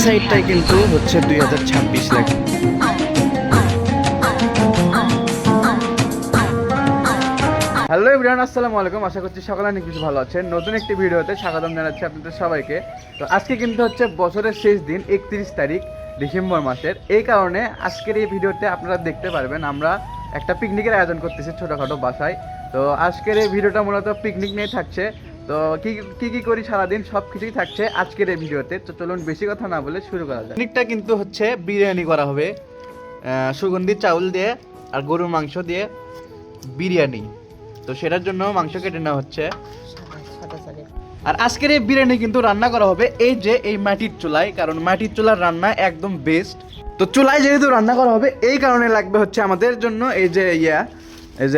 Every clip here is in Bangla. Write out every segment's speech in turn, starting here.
সাইডটাই কিন্তু হচ্ছে 2026 লেখা। হ্যালো এভরিওয়ান, আসসালামু আলাইকুম। আশা করছি সকলে অনেক কিছু ভালো আছেন। নতুন একটি ভিডিওতে স্বাগতম জানাচ্ছি আপনাদের সবাইকে। তো আজকে কিন্তু হচ্ছে বছরের শেষ দিন, 31 তারিখ ডিসেম্বর মাসের। এই কারণে আজকের এই ভিডিওতে আপনারা দেখতে পারবেন আমরা একটা পিকনিকের আয়োজন করতেছি ছোটোখাটো বাসায়। তো আজকের এই ভিডিওটা মূলত পিকনিক নিয়ে থাকছে। তো কি করি সারাদিন সব কিছুই থাকছে আজকের এই ভিডিওতে। তো চলুন বেশি কথা না বলে শুরু করা যায়। পিকনিকটা কিন্তু হচ্ছে বিরিয়ানি করা হবে, সুগন্ধি চাউল দিয়ে আর গরুর মাংস দিয়ে বিরিয়ানি। তো সেটার জন্য মাংস কেটে নেওয়া হচ্ছে। আর আজকের এই বিরিয়ানি কিন্তু রান্না করা হবে এই মাটির চুলায়, কারণ মাটির চুলার রান্না একদম বেস্ট। তো চুলায় যেহেতু রান্না করা হবে এই কারণে লাগবে হচ্ছে আমাদের জন্য এই যে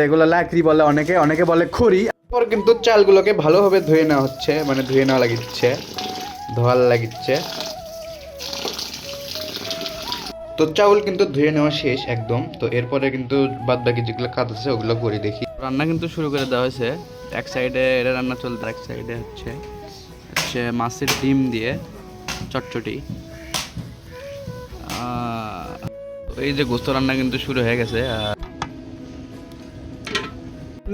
এগুলো লাকড়ি বলে, অনেকে বলে খড়ি। তারপর কিন্তু চালগুলোকে ভালোভাবে ধুয়ে নেওয়া হচ্ছে, মানে ধুয়ে নেওয়া ধোয়াল লাগিচ্ছে। তো চাউল কিন্তু ধুয়ে নেওয়া শেষ একদম। তো এরপরে কিন্তু বাদ বাকি যেগুলো কাজ আছে ওগুলো করে দেখি। রান্না কিন্তু শুরু করে দেওয়া হয়েছে। এক সাইডে এটা রান্না চলতে, এক সাইডে হচ্ছে মাছের ডিম দিয়ে চটচটি। এই যে গোস্ত রান্না কিন্তু শুরু হয়ে গেছে।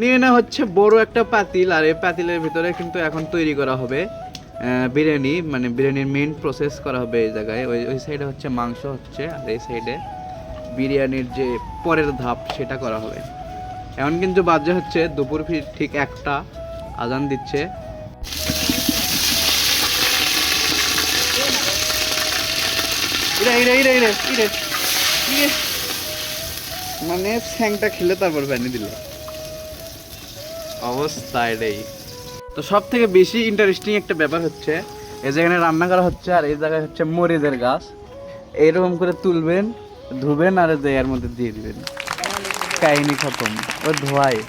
নিয়ে নেওয়া হচ্ছে বড় একটা পাতিল, আর এই পাতিলের ভিতরে কিন্তু এখন তৈরি করা হবে বিরিয়ানি, মানে বিরিয়ানির মেইন প্রসেস করা হবে এই জায়গায়। ওই সাইডে হচ্ছে মাংস হচ্ছে, আর এই সাইডে বিরিয়ানির যে পরের ধাপ সেটা করা হবে। এখন কিন্তু বাজে হচ্ছে দুপুর ঠিক 1টা, আজান দিচ্ছে। মানে স্যাংটা খেলে তারপর পানি দিল অবস্থা এটাই। তো সব থেকে বেশি ইন্টারেস্টিং একটা ব্যাপার হচ্ছে এই যেখানে রান্না করা হচ্ছে, আর এই জায়গায় হচ্ছে মরিচের গাছ। এইরকম করে তুলবেন, ধুবেন, আর এর মধ্যে দিয়ে দিবেন, কাহিনী খতম। ও ধোয়ায়।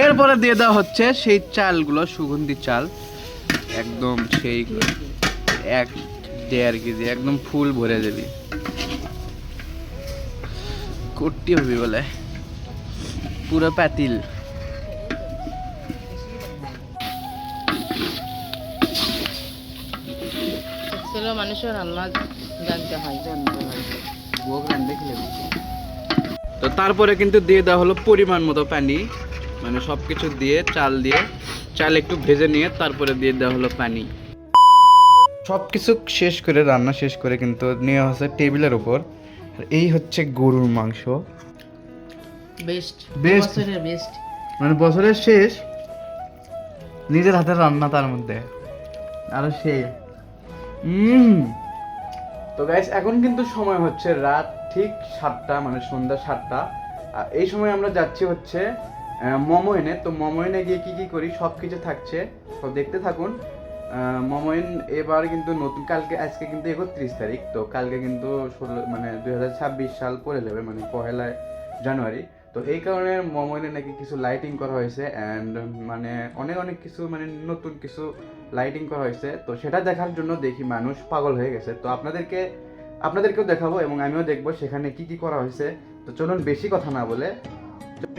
এরপরে দিয়ে দেওয়া হচ্ছে সেই চালগুলো, সুগন্ধি চাল, একদম সেই 1-1.5 কেজি, একদম ফুল ভরে যাবি, করতে হবে বলে পুরো পাতিল। মানুষের রান্না জানতে হয়। তো তারপরে কিন্তু দিয়ে দেওয়া হলো পরিমাণ মতো পানি, মানে সবকিছু দিয়ে চাল একটু ভেজে নিয়ে তারপরে দিয়ে দেওয়া হলো পানি। সবকিছু শেষ করে, রান্না শেষ করে কিন্তু নেওয়া হচ্ছে টেবিলের উপর। আর এই হচ্ছে গরুর মাংস, বেস্ট, মানে বছরের শেষ নিজের হাতের রান্না, তার মধ্যে আরো সেই। তো গাইস এখন কিন্তু সময় হচ্ছে রাত ঠিক 7টা, মানে সন্ধ্যা 7টা। আর এই সময় আমরা যাচ্ছি হচ্ছে মমইনে। তো মমইনে গিয়ে কি করি সব কিছু থাকছে, সব দেখতে থাকুন। মমইন এবার কিন্তু নতুন, আজকে কিন্তু 31 তারিখ। তো কালকে কিন্তু 2026 সাল পড়ে যাবে, মানে 1 জানুয়ারি। তো এই কারণে মমইনে নাকি কিছু লাইটিং করা হয়েছে, অ্যান্ড মানে অনেক কিছু, মানে নতুন কিছু লাইটিং করা হয়েছে। তো সেটা দেখার জন্য দেখি মানুষ পাগল হয়ে গেছে। তো আপনাদেরকেও দেখাবো এবং আমিও দেখবো সেখানে কি করা হয়েছে। তো চলুন বেশি কথা না বলে,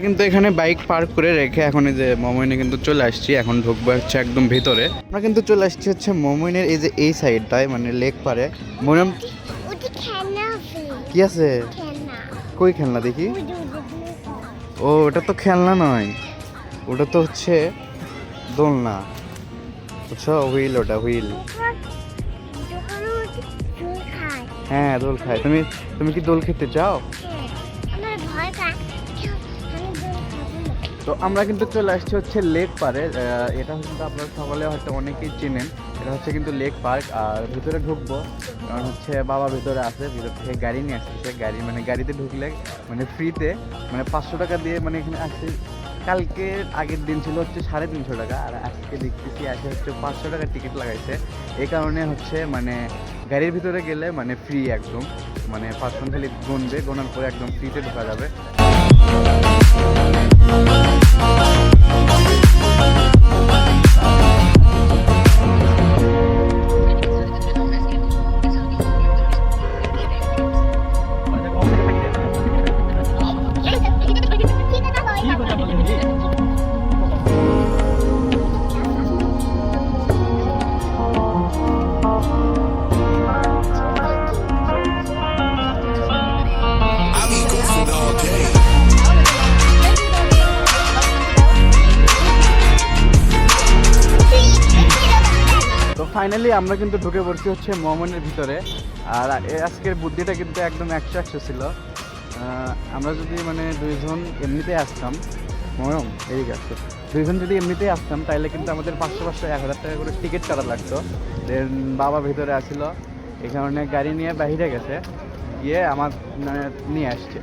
কিন্তু এখানে বাইক পার্ক করে রেখে এখন এই যে মমইনে কিন্তু চলে আসছি। এখন ঢুকবো হচ্ছে একদম ভিতরে। আমরা কিন্তু চলে আসছি হচ্ছে মমইনের এই সাইডটায়, মানে লেক পারে। মরিয়ম কি আছে? কই খেলনা দেখি? ও ওটা তো খেলনা নয়, ওটা তো হচ্ছে দোলনা, বুঝছো? হুইল, ওটা হুইল। হ্যাঁ দোল খায়। তুমি কি দোল খেতে চাও? তো আমরা কিন্তু চলে আসছি হচ্ছে লেক পারে। এটা কিন্তু আপনারা সকলে হয়তো অনেকেই চেনেন। এটা হচ্ছে কিন্তু লেক পার্ক। আর ভিতরে ঢুকবো কারণ হচ্ছে বাবা ভিতরে আছে, ভিতর থেকে গাড়ি নিয়ে আসতেছে। গাড়িতে ঢুকলে মানে ফ্রিতে, মানে 500 টাকা দিয়ে, মানে এখানে আসছে। কালকে আগের দিন ছিল হচ্ছে 350 টাকা, আর আজকে দেখতেছি আসে হচ্ছে 500 টাকার টিকিট লাগাইছে। এই কারণে হচ্ছে মানে গাড়ির ভিতরে গেলে মানে ফ্রি একদম, মানে 500 খালি গোনার পরে একদম ফ্রিতে ঢোকা যাবে। ফাইনালি আমরা কিন্তু ঢুকে পড়ছি হচ্ছে মোহামেডানের ভিতরে। আর আজকের বুদ্ধিটা কিন্তু একদম 100 ছিল। আমরা যদি মানে দুইজন এমনিতেই আসতাম, মরম এদিকে আসতো, দুইজন যদি এমনিতেই আসতাম তাহলে কিন্তু আমাদের 500 1000 টাকা করে টিকিট কাটা লাগতো। দেন বাবা ভিতরে আসছিল, এই কারণে গাড়ি নিয়ে বাইরে গেছে, গিয়ে আমার মানে নিয়ে আসছে,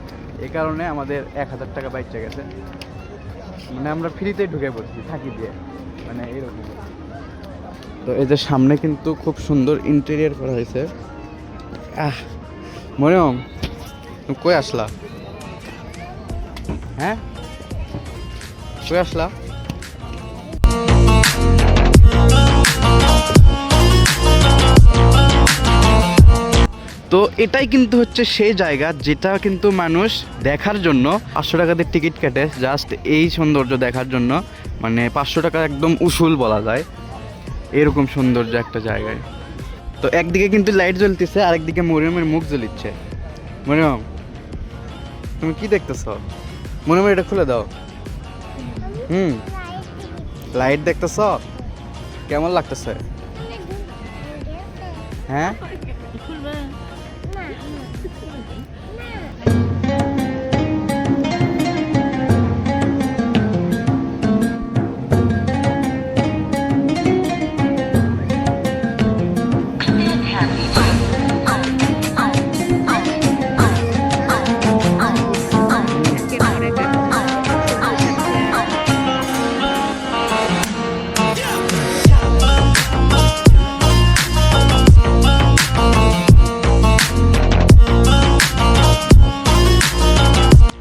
এই কারণে আমাদের 1000 টাকা বাইচে গেছে। মানে আমরা ফ্রিতেই ঢুকে পড়ছি থাকি দিয়ে, মানে এইরকম। তো এই যে সামনে কিন্তু খুব সুন্দর ইন্টেরিয়র করা হয়েছে। মরিয়ম, তুমি কই আসলা? হ্যাঁ, কই আসলা? তো এটাই কিন্তু হচ্ছে সেই জায়গা যেটা কিন্তু মানুষ দেখার জন্য 500 টাকা দিয়ে টিকিট কাটে, জাস্ট এই সৌন্দর্য দেখার জন্য। মানে 500 টাকা একদম উসুল বলা যায়, এরকম সৌন্দর্য একটা জায়গায়। তো একদিকে কিন্তু লাইট জ্বলতেছে, আরেকদিকে মরিয়মের মুখ জ্বলিচ্ছে। মরিয়ম, তুমি কি দেখতেছ? মরিয়ম, এটা খুলে দাও। লাইট দেখতেছ? কেমন লাগতেছে? হ্যাঁ,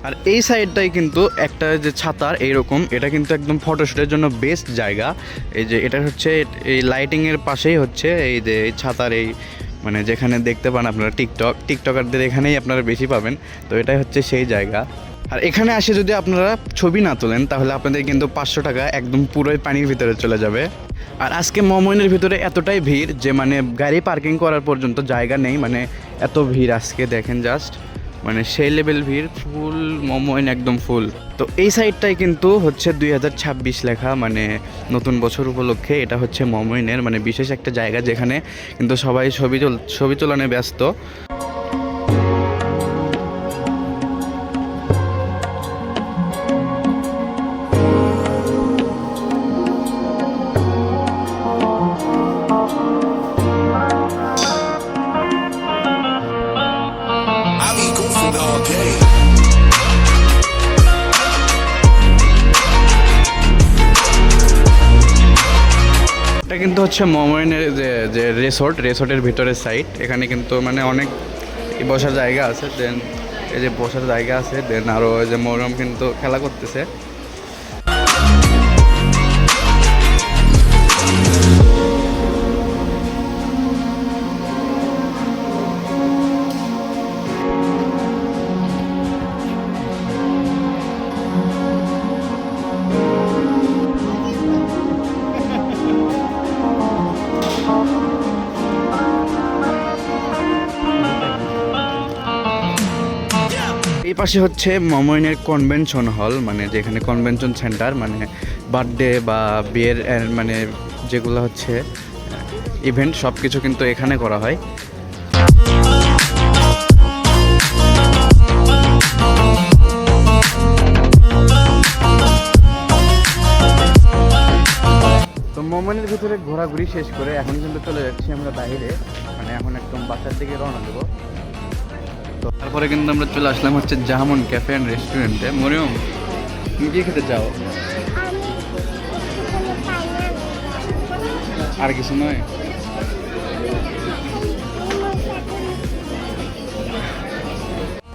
আর এই সাইডটাই কিন্তু একটা যে ছাতার এইরকম, এটা কিন্তু একদম ফটোশ্যুটের জন্য বেস্ট জায়গা। এই যে এটা হচ্ছে এই লাইটিংয়ের পাশেই হচ্ছে এই যে এই ছাতার এই মানে যেখানে দেখতে পান আপনারা টিকটকারদের এখানেই আপনারা বেশি পাবেন। তো এটাই হচ্ছে সেই জায়গা। আর এখানে আসে যদি আপনারা ছবি না তোলেন তাহলে আপনাদের কিন্তু 500 টাকা একদম পুরোই পানির ভিতরে চলে যাবে। আর আজকে মোহামেডানের ভিতরে এতটাই ভিড় যে মানে গাড়ি পার্কিং করার পর্যন্ত জায়গা নেই, মানে এত ভিড় আজকে দেখেন জাস্ট, মানে সেই লেভেল ভিড়, ফুল মোহামেডান একদম ফুল। তো এই সাইডটাই কিন্তু হচ্ছে 2026 লেখা, মানে নতুন বছর উপলক্ষে এটা হচ্ছে মোহামেডানের মানে বিশেষ একটা জায়গা যেখানে কিন্তু সবাই ছবি তোলানে ব্যস্ত। I be goofing all day. এটা কিন্তু হচ্ছে মোহামেডানের যে রিসোর্টের ভিতরের সাইড। এখানে কিন্তু মানে অনেক বসার জায়গা আছে, দেন এই যে বসার জায়গা আছে, দেন আরও এই যে মরিয়ম কিন্তু খেলা করতেছে। এই পাশে হচ্ছে মোহামেডানের কনভেনশন হল, মানে যেখানে কনভেনশন সেন্টার, মানে বার্থডে বা বিয়ের মানে যেগুলো হচ্ছে ইভেন্ট সব কিছু কিন্তু এখানে করা হয়। তো মোহামেডানের ভিতরে ঘোরাঘুরি শেষ করে এখন কিন্তু চলে যাচ্ছি আমরা বাইরে, মানে এখন একদম বাসার দিকে রওনা দেবো। তো তারপরে কিন্তু আমরা চলে আসলাম হচ্ছে জাহামন ক্যাফে অ্যান্ড রেস্টুরেন্টে। মরিয়ম, তুমি কি খেতে চাও? আর কিছু নয়?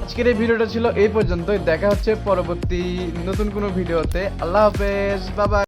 আজকের এই ভিডিওটা ছিল এই পর্যন্তই। দেখা হচ্ছে পরবর্তী নতুন কোনো ভিডিওতে। আল্লাহ হাফেজ, বাই বাই।